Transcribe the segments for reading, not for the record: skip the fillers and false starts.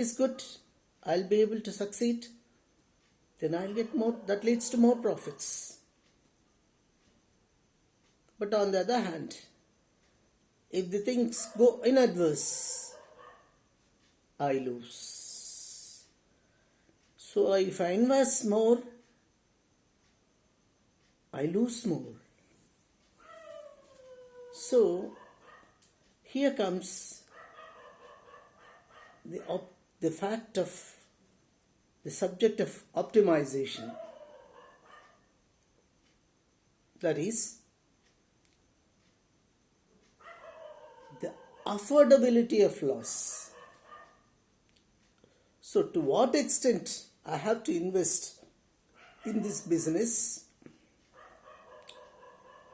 is good, I'll be able to succeed, then I'll get more, that leads to more profits. But on the other hand, if the things go in adverse, I lose. So if I invest more, I lose more. So here comes the fact of the subject of optimization. That is, the affordability of loss. So to what extent I have to invest in this business,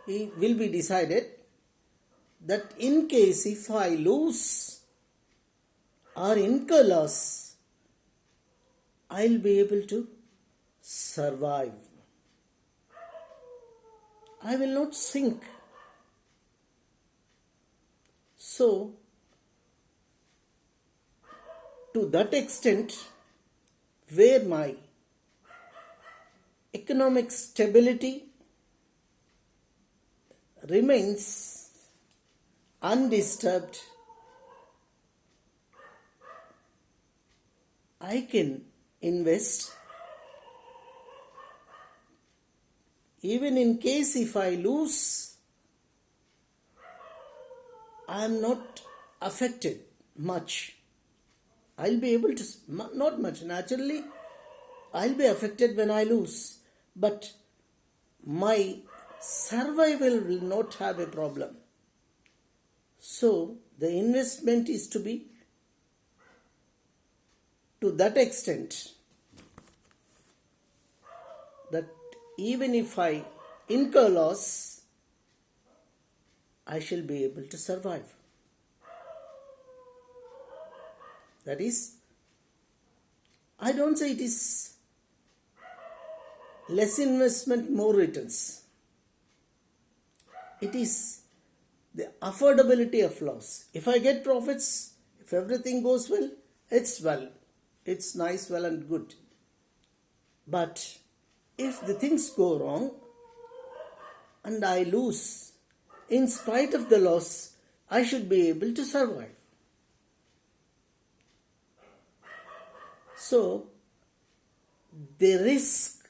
it will be decided that in case if I lose or incur loss, I'll be able to survive. I will not sink. So, to that extent, where my economic stability remains undisturbed, I can invest. Even in case if I lose, I am not affected much. I'll be able to, not much, naturally, I'll be affected when I lose. But my survival will not have a problem. So, the investment is to be to that extent that even if I incur loss, I shall be able to survive. That is, I don't say it is less investment, more returns. It is the affordability of loss. If I get profits, if everything goes well, it's nice, well and good. But if the things go wrong and I lose, in spite of the loss, I should be able to survive. So, the risk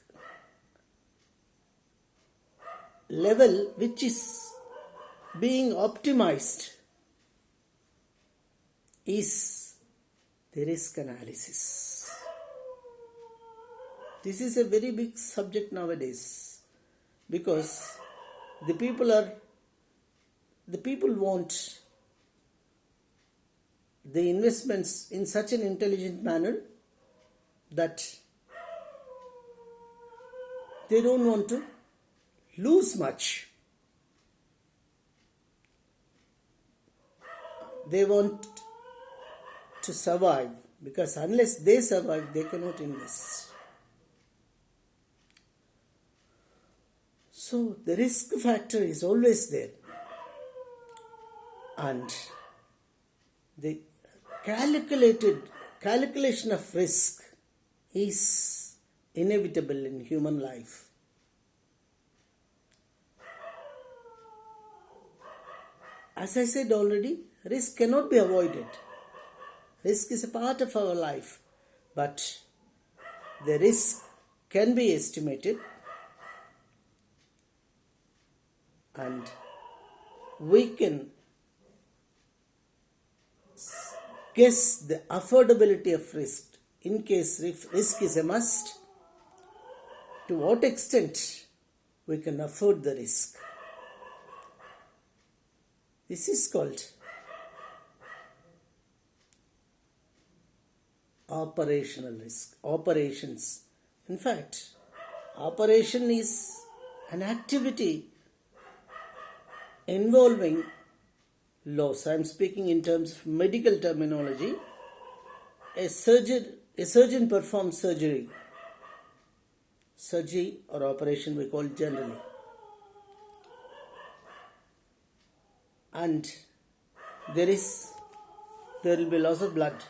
level which is being optimized is the risk analysis. This is a very big subject nowadays because the people want the investments in such an intelligent manner that they don't want to lose much. They want to survive because unless they survive, they cannot invest. So the risk factor is always there. And the calculation of risk is inevitable in human life. As I said already, risk cannot be avoided. Risk is a part of our life, but the risk can be estimated and we can guess the affordability of risk. In case risk is a must, to what extent we can afford the risk. This is called operational risk, operations. In fact, operation is an activity involving loss. I am speaking in terms of medical terminology. A surgeon performs surgery. Surgery or operation we call generally. And there will be loss of blood.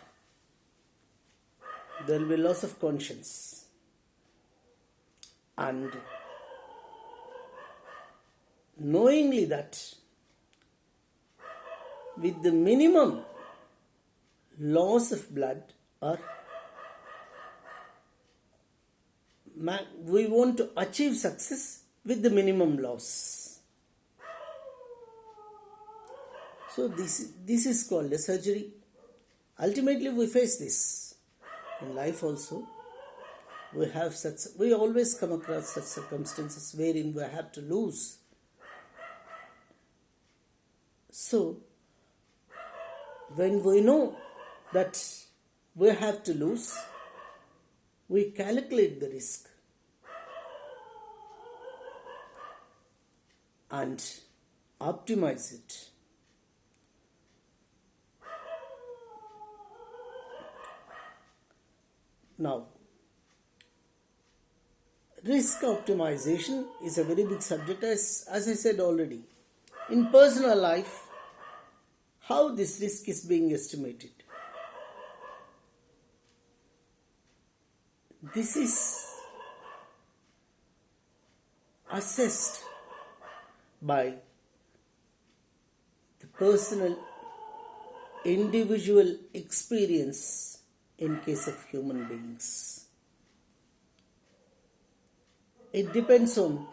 there will be loss of conscience. And knowingly that with the minimum loss of blood, or we want to achieve success with the minimum loss. So this is called a surgery. Ultimately we face this in life also. We always come across such circumstances wherein we have to lose. So when we know that we have to lose, we calculate the risk and optimize it. Now, risk optimization is a very big subject, as I said already. In personal life, how this risk is being estimated. This is assessed by the personal, individual experience in case of human beings. It depends on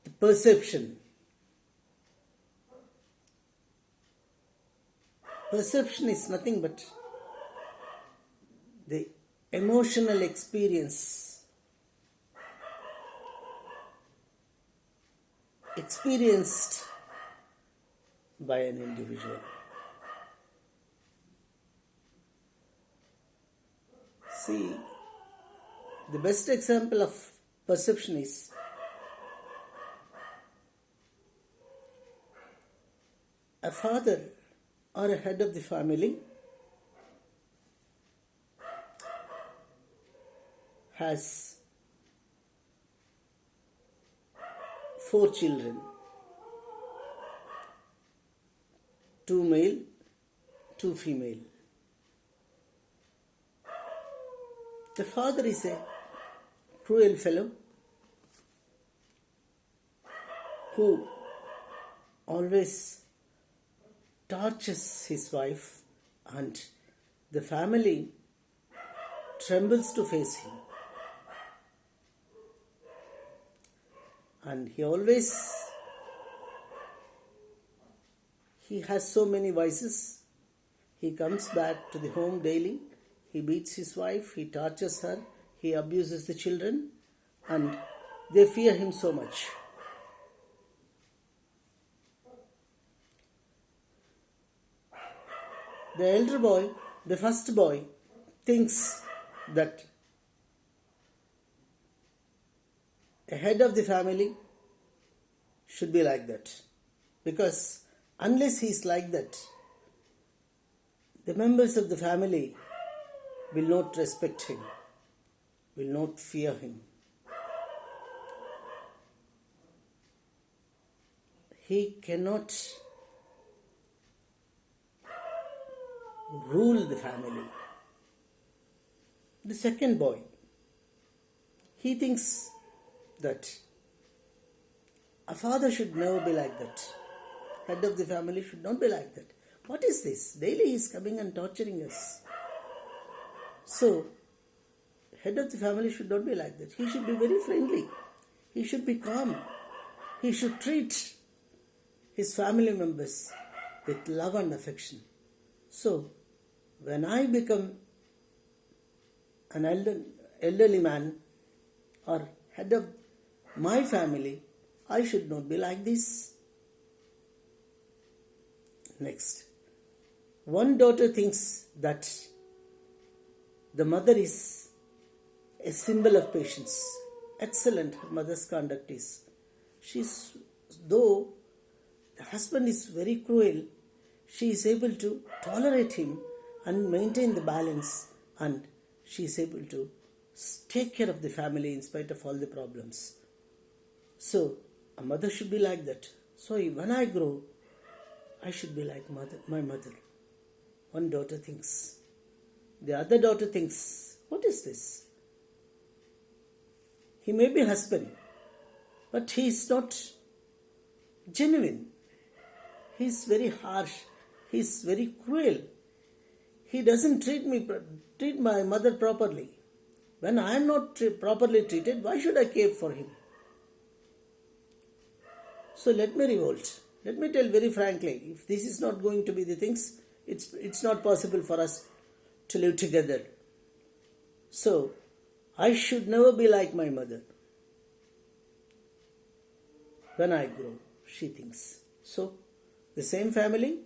the perception. Perception is nothing but the emotional experience experienced by an individual. See, the best example of perception is a father or a head of the family has 4 children, 2 male, 2 female. The father is a cruel fellow who always tortures his wife, and the family trembles to face him. And he has so many vices. He comes back to the home daily. He beats his wife, he tortures her, he abuses the children, and they fear him so much. The elder boy, the first boy, thinks that a head of the family should be like that, because unless he is like that, the members of the family will not respect him, will not fear him. He cannot rule the family. The second boy, he thinks that a father should never be like that. Head of the family should not be like that. What is this? Daily he is coming and torturing us. So, head of the family should not be like that. He should be very friendly. He should be calm. He should treat his family members with love and affection. So, when I become an elderly man or head of my family, I should not be like this. Next, one daughter thinks that the mother is a symbol of patience. Excellent, her mother's conduct is. Though the husband is very cruel, she is able to tolerate him and maintain the balance, and she is able to take care of the family in spite of all the problems. So, a mother should be like that. So, when I grow, I should be like my mother. One daughter thinks. The other daughter thinks, what is this? He may be husband, but he is not genuine. He is very harsh. He is very cruel. He doesn't treat my mother properly. When I am not properly treated, why should I care for him? So let me revolt. Let me tell very frankly, if this is not going to be the things, it's not possible for us to live together. So I should never be like my mother. When I grow, she thinks. So the same family,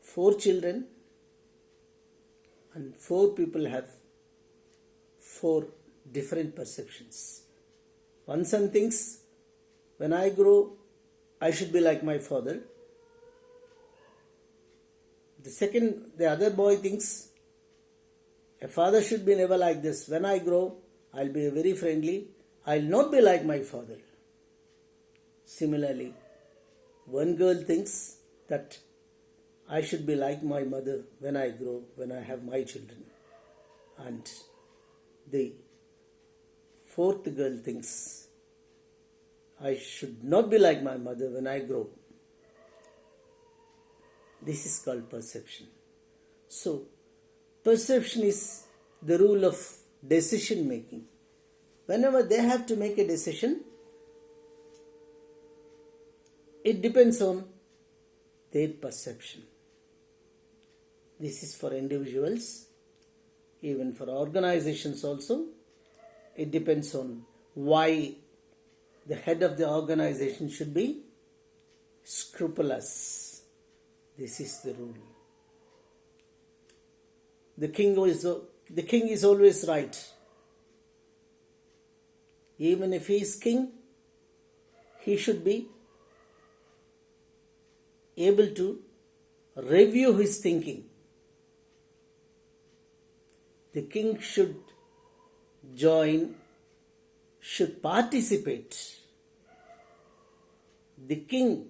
4 children, and 4 people have 4 different perceptions. One son thinks, when I grow, I should be like my father. The other boy thinks, a father should be never like this. When I grow, I'll be very friendly. I'll not be like my father. Similarly, one girl thinks that I should be like my mother when I grow, when I have my children. And the 4th girl thinks, I should not be like my mother when I grow. This is called perception. So, perception is the rule of decision making. Whenever they have to make a decision, it depends on their perception. This is for individuals, even for organizations also. It depends on why the head of the organization should be scrupulous. This is the rule. The king is always right. Even if he is king, he should be able to review his thinking. The king should participate. The king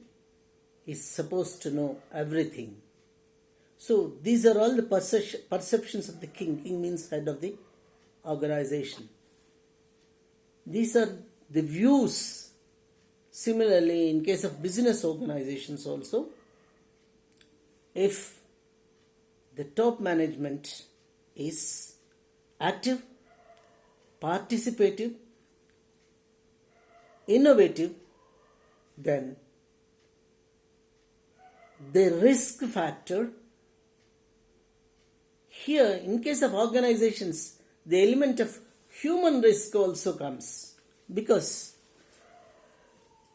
is supposed to know everything. So these are all the perceptions of the king. King means head of the organization. These are the views. Similarly, in case of business organizations also, if the top management is active, participative, innovative, then the risk factor here, in case of organizations, the element of human risk also comes, because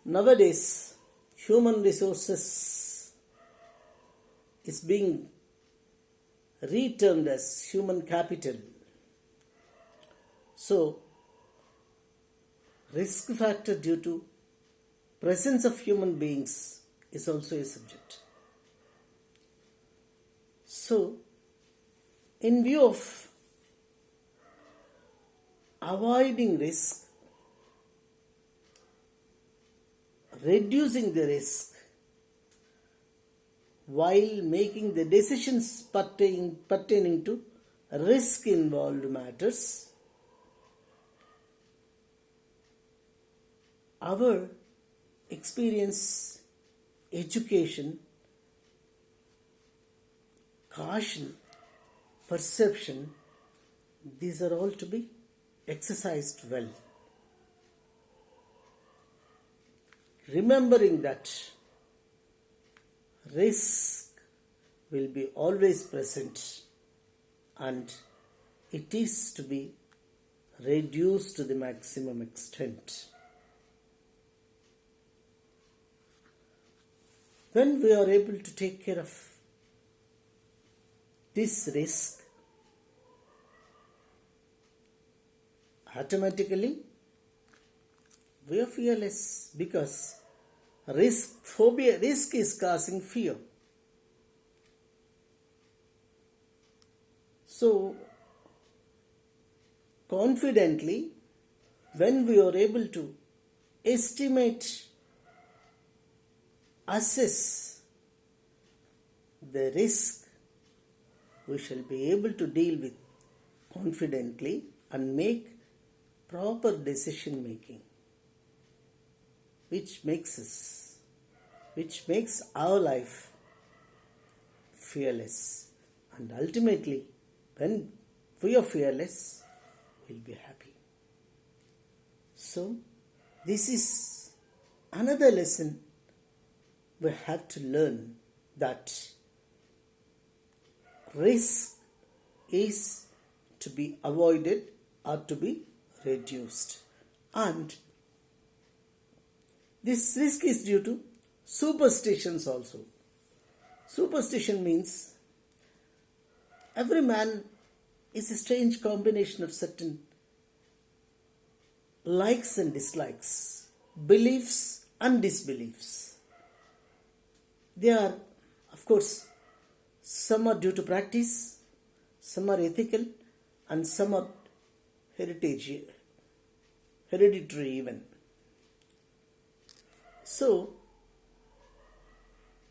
nowadays human resources is being retermed as human capital. So risk factor due to presence of human beings is also a subject. So in view of avoiding risk, reducing the risk while making the decisions pertaining to risk involved matters, our experience, education, caution, perception, these are all to be exercised well. Remembering that risk will be always present and it is to be reduced to the maximum extent. When we are able to take care of this risk, automatically we are fearless, because risk is causing fear. So confidently, when we are able to estimate, assess the risk we shall be able to deal with confidently and make proper decision making, which makes our life fearless. And ultimately, when we are fearless, we'll be happy. So, this is another lesson we have to learn, that risk is to be avoided or to be reduced. And this risk is due to superstitions also. Superstition means every man is a strange combination of certain likes and dislikes, beliefs and disbeliefs. They are, of course, some are due to practice, some are ethical, and some are hereditary even. So,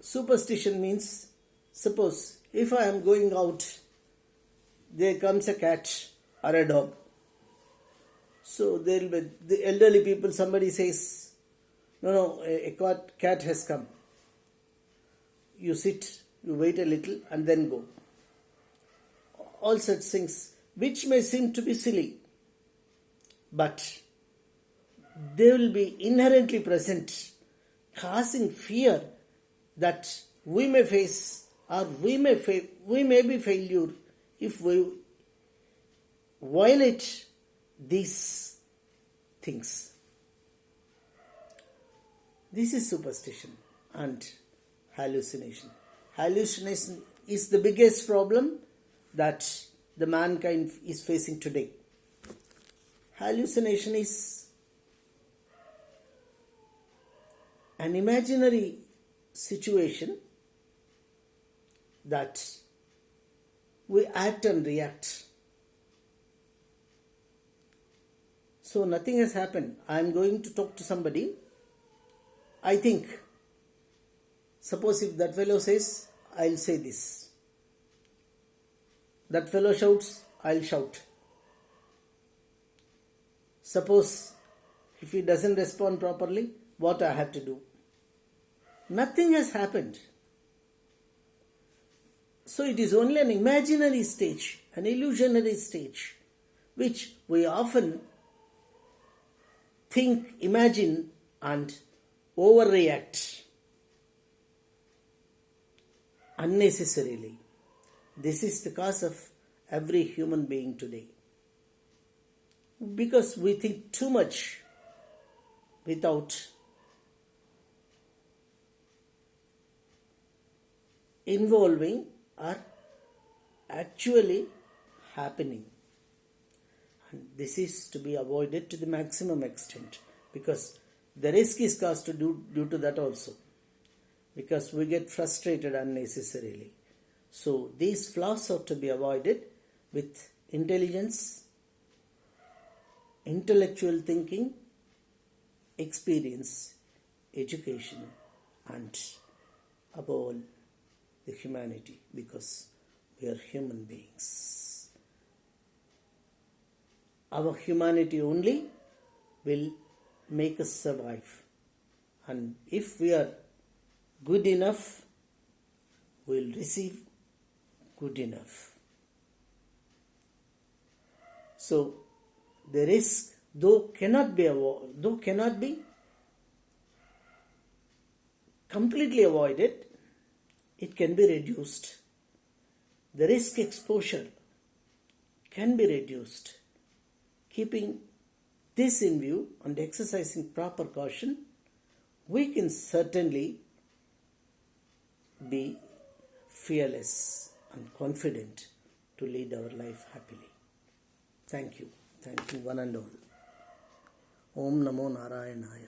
superstition means, suppose if I am going out, there comes a cat or a dog. So there will be the elderly people, somebody says, no, a cat has come. You sit, you wait a little and then go. All such things which may seem to be silly, but they will be inherently present, causing fear that we may face, or we may be failure if we violate these things. This is superstition and hallucination. Hallucination is the biggest problem that the mankind is facing today. Hallucination is an imaginary situation that we act and react. So nothing has happened. I am going to talk to somebody. I think, suppose if that fellow says, I'll say this. That fellow shouts, I'll shout. Suppose if he doesn't respond properly, what I have to do? Nothing has happened. So it is only an imaginary stage, an illusionary stage, which we often think, imagine and overreact unnecessarily. This is the cause of every human being today. Because we think too much without involving or actually happening. And this is to be avoided to the maximum extent, because the risk is caused due to that also, because we get frustrated unnecessarily. So these flaws are to be avoided with intelligence, intellectual thinking, experience, education, and above all, the humanity, because we are human beings. Our humanity only will make us survive. And if we are good enough, we will receive good enough. So the risk, though cannot be completely avoided, it can be reduced. The risk exposure can be reduced. Keeping this in view and exercising proper caution, we can certainly be fearless and confident to lead our life happily. Thank you. Thank you, one and all. Om Namo Narayanaya.